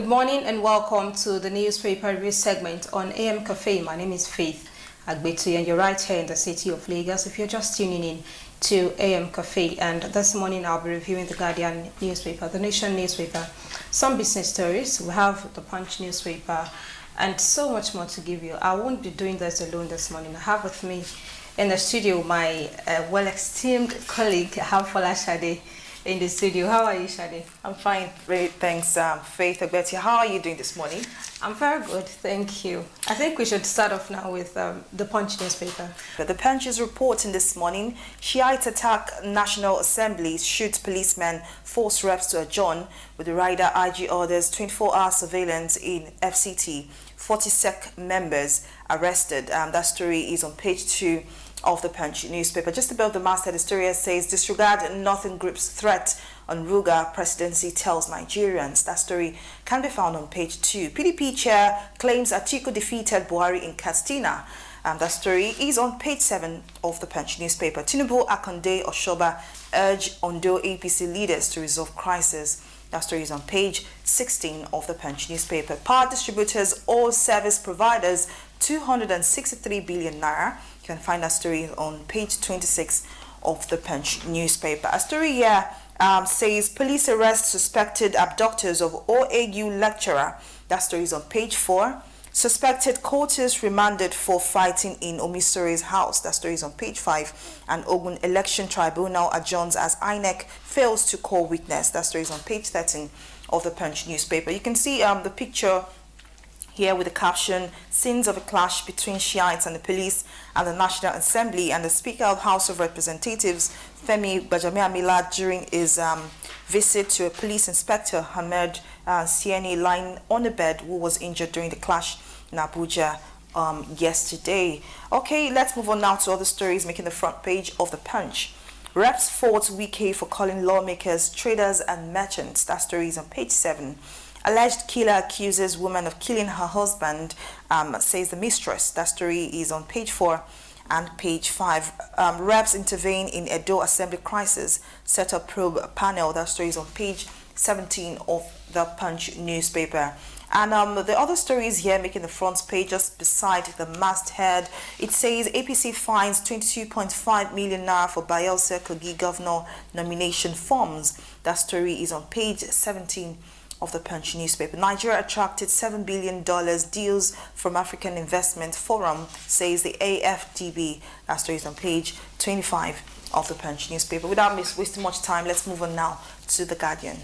morning and welcome to the newspaper review segment on AM Cafe. My name is Faith Agbetu and you're right here in the city of Lagos. If you're just tuning in to AM Cafe, and this morning I'll be reviewing the Guardian newspaper, the Nation newspaper, some business stories. We have the Punch newspaper and so much more to give you. I won't be doing this alone this morning. I have with me in the studio my well-esteemed colleague, Fola Shade, in the studio. How are you, Shade? I'm fine, great, thanks, Faith Agbetu. How are you doing this morning? I'm very good, thank you. I think we should start off now with the Punch newspaper. The Punch is reporting this morning, Shiite attack National Assembly, shoot policemen, force reps to adjourn, with the rider IG orders 24-hour surveillance in FCT, 40 SEC members arrested. That story is on page 2 of the Punch newspaper. Just above the masthead, the story says, disregard Northern Group's threat on Ruga presidency tells Nigerians. That story can be found on page 2. PDP chair claims Atiku defeated Buhari in Katsina. That story is on page 7 of the Punch newspaper. Tinubu, Akande, Oshoba urge Ondo APC leaders to resolve crisis. That story is on page 16 of the Punch newspaper. Power distributors, all service providers, 263 billion naira. You can find that story on page 26 of the Punch newspaper. A story here says police arrest suspected abductors of OAU lecturer. That story is on page 4. Suspected courtiers remanded for fighting in Omisore's house. That story is on page 5. And Ogun Election Tribunal adjourns as INEC fails to call witness. That story is on page 13 of the Punch newspaper. You can see the picture here with the caption, scenes of a clash between Shiites and the police and the National Assembly, and the Speaker of House of Representatives, Femi Gbajamiamila, during his visit to a police inspector, Hamed Sieni, lying on a bed, who was injured during the clash in Abuja yesterday. Okay, let's move on now to other stories making the front page of the Punch. Reps fought Wike for calling lawmakers traders and merchants. That story is on page 7. Alleged killer accuses woman of killing her husband, says the mistress. That story is on page 4 and page 5. Reps intervene in Edo Assembly crisis, set up probe panel. That story is on page 17 of the Punch newspaper. And the other stories here making the front page just beside the masthead. It says APC finds 22.5 million naira for Bayelsa Kogi governor nomination forms. That story is on page 17 of the Punch newspaper. Nigeria attracted $7 billion deals from African Investment Forum, says the AFDB. That story is on page 25 of the Punch newspaper. Without wasting much time, let's move on now to The Guardian.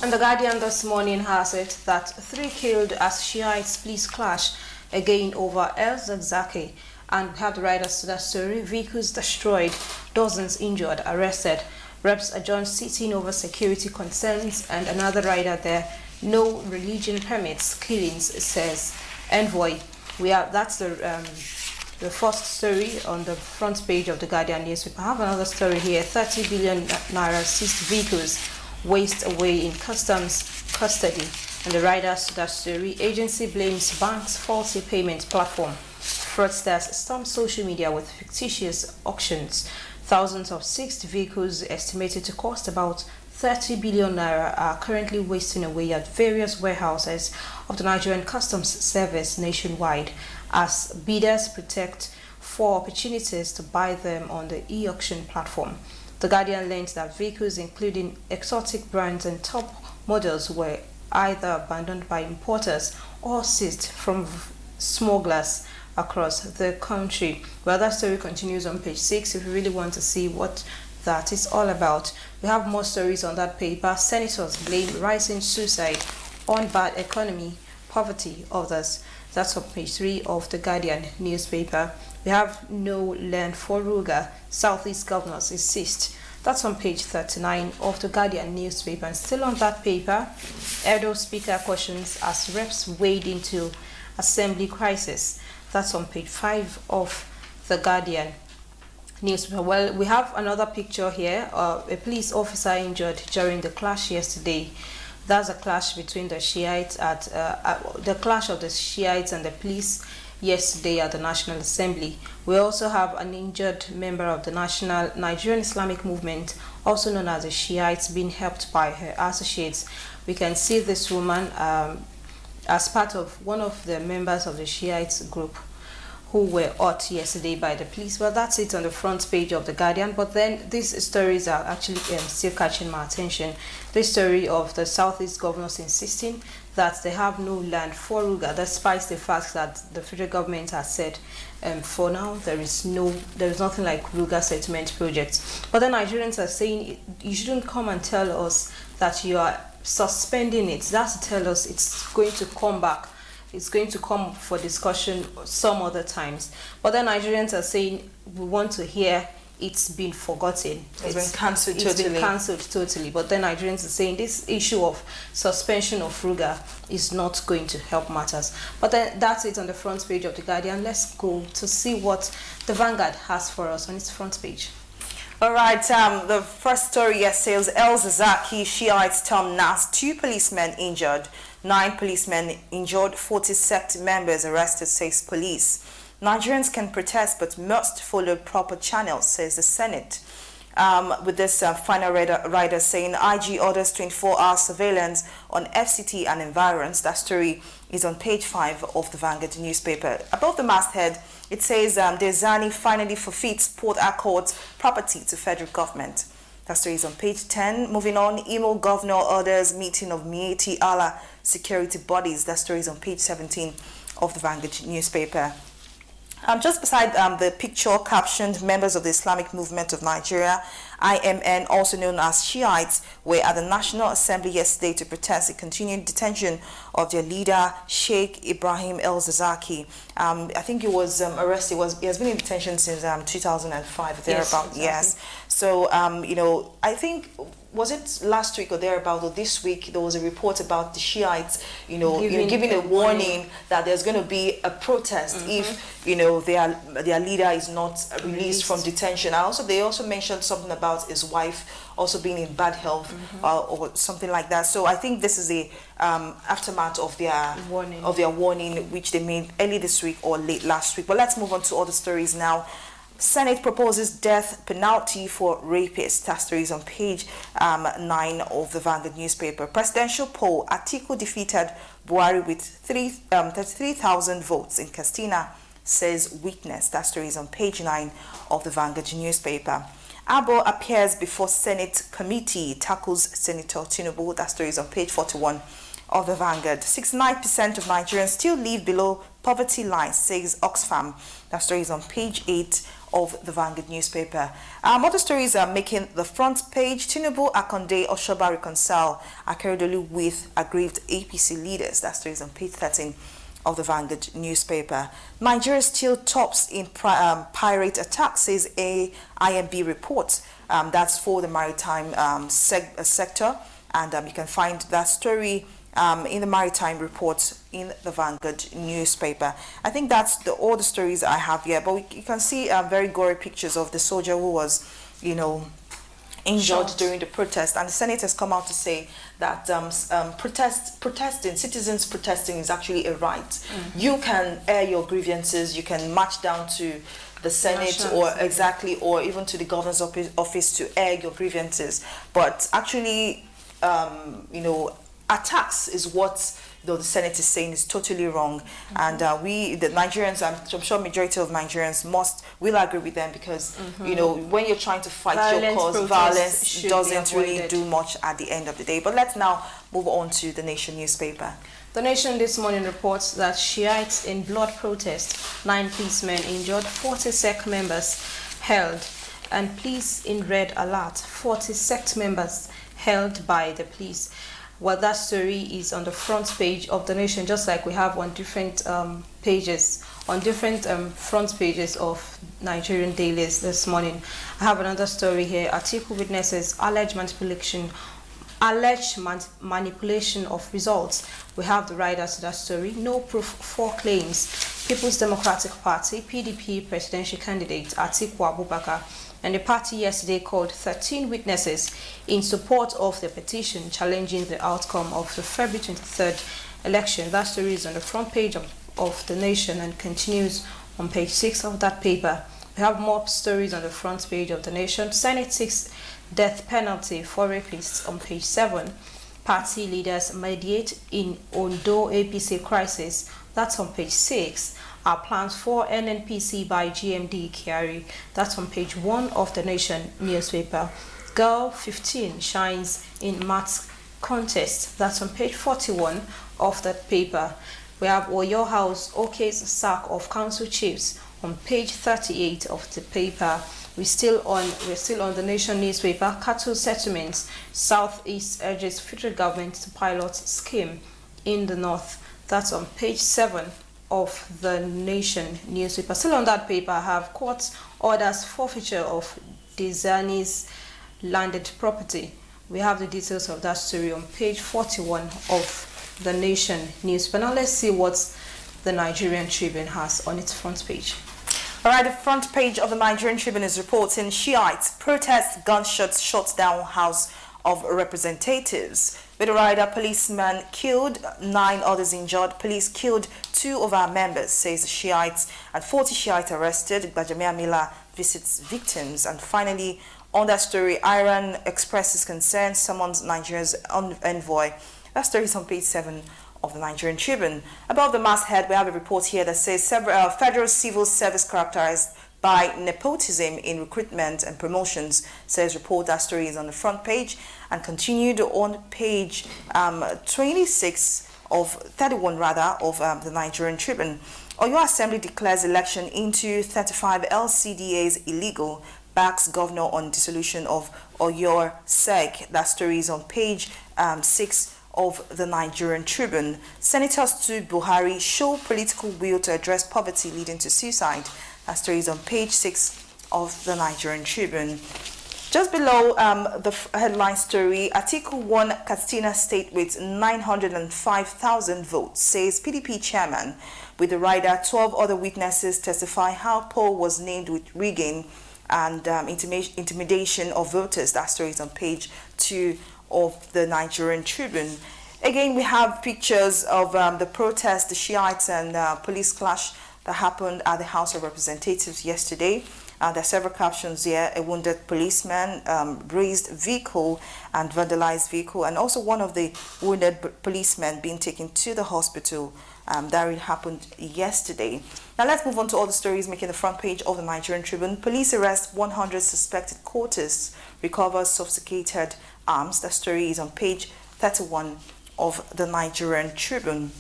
And The Guardian this morning has it that 3 killed as Shiites police clash again over El Zakzaki. And we have the writers to that story. Vehicles destroyed, dozens injured, arrested. Reps adjourned sitting over security concerns, and another rider there, no religion permits killings, says Envoy. That's the first story on the front page of the Guardian newspaper. I have another story here. 30 billion naira seized vehicles waste away in customs custody, and the writers to that story. Agency blames bank's faulty payment platform. Fraudsters storm social media with fictitious auctions. Thousands of seized vehicles estimated to cost about 30 billion naira are currently wasting away at various warehouses of the Nigerian Customs Service nationwide as bidders protect for opportunities to buy them on the e-auction platform. The Guardian learned that vehicles including exotic brands and top models were either abandoned by importers or seized from smugglers across the country. Well, that story continues on page 6 if you really want to see what that is all about. We have more stories on that paper. Senators blame rising suicide on bad economy, poverty, others. That's on page 3 of the Guardian newspaper. We have no land for Ruga, Southeast governors insist. That's on page 39 of the Guardian newspaper. And still on that paper, Edo Speaker questions as reps wade into Assembly crisis. That's on page 5 of the Guardian newspaper. Well, we have another picture here. A police officer injured during the clash yesterday. That's a clash between the Shiites the clash of the Shiites and the police yesterday at the National Assembly. We also have an injured member of the National Nigerian Islamic Movement, also known as the Shiites, being helped by her associates. We can see this woman as part of one of the members of the Shiites group who were hurt yesterday by the police. Well, that's it on the front page of The Guardian. But then these stories are actually still catching my attention. The story of the Southeast governors insisting that they have no land for Ruga, despite the fact that the federal government has said for now there is nothing like Ruga settlement projects. But the Nigerians are saying you shouldn't come and tell us that you are suspending it. That's to tell us it's going to come back. It's going to come for discussion some other times. But the Nigerians are saying we want to hear it's been forgotten. It's been cancelled totally. It's been cancelled totally. But the Nigerians are saying this issue of suspension of Ruga is not going to help matters. But then that's it on the front page of The Guardian. Let's go to see what the Vanguard has for us on its front page. All right, the first story here says El-Zakzaky Shiites storm NAS, 2 policemen injured, 9 policemen injured, 40 sect members arrested, says police. Nigerians can protest but must follow proper channels, says the Senate. With this final rider saying IG orders 24-hour surveillance on FCT and environs. That story is on page 5 of the Vanguard newspaper. Above the masthead, it says Dezani finally forfeits Port Accords property to federal government. That story is on page 10. Moving on, Imo governor orders meeting of Mieti Allah security bodies. That story is on page 17 of the Vanguard newspaper. Just beside the picture captioned members of the Islamic Movement of Nigeria, IMN, also known as Shiites, were at the National Assembly yesterday to protest the continued detention of their leader, Sheikh Ibrahim El-Zakzaky. I think he was arrested. He has been in detention since 2005, thereabout. Yes, exactly. Yes. So, I think, was it last week or thereabout, or this week, there was a report about the Shiites, giving a warning that there's going to be a protest if, their leader is not released from detention. They also mentioned something about his wife also being in bad health or something like that. So I think this is the aftermath of their warning, which they made early this week or late last week. But let's move on to other stories now. Senate proposes death penalty for rapists. That story is on page 9 of the Vanguard newspaper. Presidential poll: Atiku defeated Buhari with 33,000 votes in Katsina, says witness. That story is on page 9 of the Vanguard newspaper. Abo appears before Senate committee, tackles Senator Tinubu. That story is on page 41 of the Vanguard. 69% of Nigerians still live below poverty line, says Oxfam. That story is on page 8 of the Vanguard newspaper. Other stories are making the front page. Tinubu, Akonde, Oshoba reconcile Akeredolu with aggrieved APC leaders. That story is on page 13 of the Vanguard newspaper. Nigeria still tops in pirate attacks, says a IMB report. That's for the maritime sector, and you can find that story in the maritime report in the Vanguard newspaper. I think that's all the stories I have here, but you can see very gory pictures of the soldier who was, injured during the protest, and the Senate has come out to say that citizens protesting is actually a right. You can air your grievances, you can march down to the Senate or even to the governor's office to air your grievances, but actually attacks is what the Senate is saying is totally wrong, and the Nigerians, I'm sure majority of Nigerians will agree with them, because when you're trying to fight your cause, violence doesn't really do much at the end of the day. But let's now move on to the Nation newspaper. The Nation this morning reports that Shiites in blood protest, 9 policemen injured, 40 sect members held, and police in red alert, 40 sect members held by the police. Well, that story is on the front page of the Nation, just like we have on different pages, on different front pages of Nigerian dailies this morning. I have another story here. Atiku witnesses alleged manipulation of results. We have the writer to that story. No proof for claims. People's Democratic Party, PDP presidential candidate Atiku Abubakar, and the party yesterday called 13 witnesses in support of the petition challenging the outcome of the February 23rd election. That story is on the front page of the Nation and continues on page 6 of that paper. We have more stories on the front page of the Nation. Senate seeks death penalty for rapists on page 7. Party leaders mediate in Ondo APC crisis. That's on page 6. Our plans for NNPC by GMD Kyari. That's on page 1 of the Nation newspaper. Girl 15 shines in maths contest. That's on page 41 of that paper. We have Oyo House Oke's sack of council chiefs on page 38 of the paper. We're still on the Nation newspaper. Cattle settlements. Southeast urges federal government to pilot scheme in the north. That's on page 7 of the Nation newspaper. Still on that paper, I have court orders forfeiture of Dizani's landed property. We have the details of that story on page 41 of the Nation newspaper. Now let's see what the Nigerian Tribune has on its front page. All right, the front page of the Nigerian Tribune is reporting Shiites protest gunshots shut down House of Representatives. With a rider, policeman killed, 9 others injured. Police killed 2 of our members, says Shiites, and 40 Shiites arrested. Gbajamia Mila visits victims. And finally, on that story, Iran expresses concern, summons Nigeria's envoy. That story is on page 7 of the Nigerian Tribune. Above the masthead, we have a report here that says federal civil service characterized by nepotism in recruitment and promotions, says report. That story is on the front page and continued on page 26 of 31 rather of the Nigerian Tribune. Oyo Assembly declares election into 35 LCDAs illegal, backs governor on dissolution of Oyo SEC. That story is on page 6 of the Nigerian Tribune. Senators to Buhari show political will to address poverty leading to suicide. That story is on page 6 of the Nigerian Tribune. Just below the headline story, Atiku won Katsina State with 905,000 votes, says PDP chairman. With the rider, 12 other witnesses testify how poll was named with rigging and intimidation of voters. That story is on page 2 of the Nigerian Tribune. Again, we have pictures of the protest, the Shiites and police clash that happened at the House of Representatives yesterday. There are several captions here: a wounded policeman, razed vehicle and vandalized vehicle, and also one of the wounded policemen being taken to the hospital. That really happened yesterday. Now let's move on to all the stories making the front page of the Nigerian Tribune. Police arrest 100 suspected courtists, recovers sophisticated arms. That story is on page 31 of the Nigerian Tribune.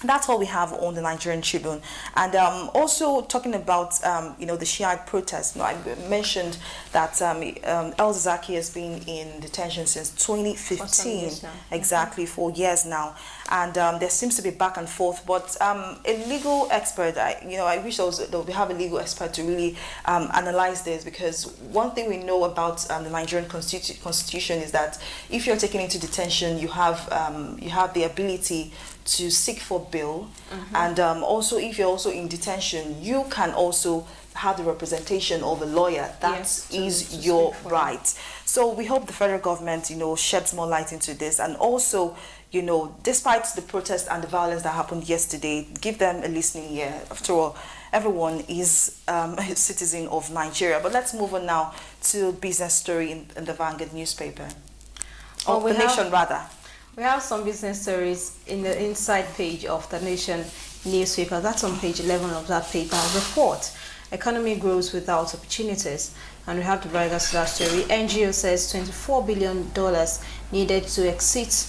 That's all we have on the Nigerian Tribune. And also talking about, the Shiite protests. I mentioned that El Zaki has been in detention since 2015. Exactly, 4 years now. And there seems to be back and forth. But a legal expert, I wish we have a legal expert to really analyze this, because one thing we know about the Nigerian constitution is that if you're taken into detention, you have the ability to seek for bail, and also if you're also in detention, you can also have the representation of a lawyer. That is your right. So we hope the federal government, sheds more light into this, and also, despite the protest and the violence that happened yesterday, give them a listening ear. After all, everyone is a citizen of Nigeria. But let's move on now to business story in the Vanguard newspaper, or the Nation rather. We have some business stories in the inside page of the Nation newspaper. That's on page 11 of that paper. Report: economy grows without opportunities. And we have the writers to that story. NGO says $24 billion needed to exit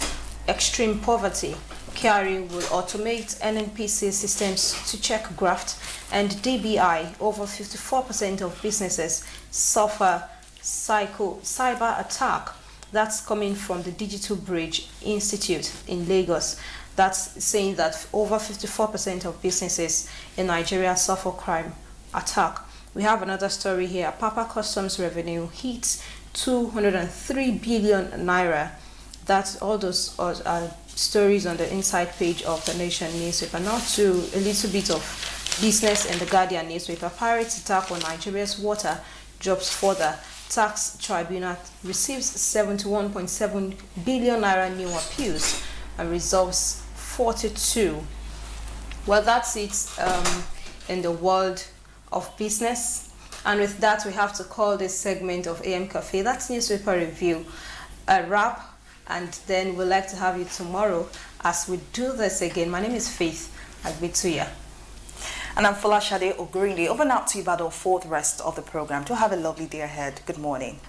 extreme poverty. Kyari will automate NNPC systems to check graft. And DBI, over 54% of businesses suffer cyber attack. That's coming from the Digital Bridge Institute in Lagos. That's saying that over 54% of businesses in Nigeria suffer crime attack. We have another story here. Papa Customs revenue hits 203 billion naira. That's all those are stories on the inside page of the Nation newspaper. Now to a little bit of business in the Guardian newspaper. Pirates attack on Nigeria's water drops further. Tax Tribunal receives 71.7 billion naira new appeals and resolves 42. Well, that's it in the world of business. And with that, we have to call this segment of AM Cafe, that's newspaper review, a wrap. And then we'd like to have you tomorrow as we do this again. My name is Faith Agbituya. And I'm Folashade Ogurinde. Over now to Ibadan for the rest of the program. Do have a lovely day ahead. Good morning.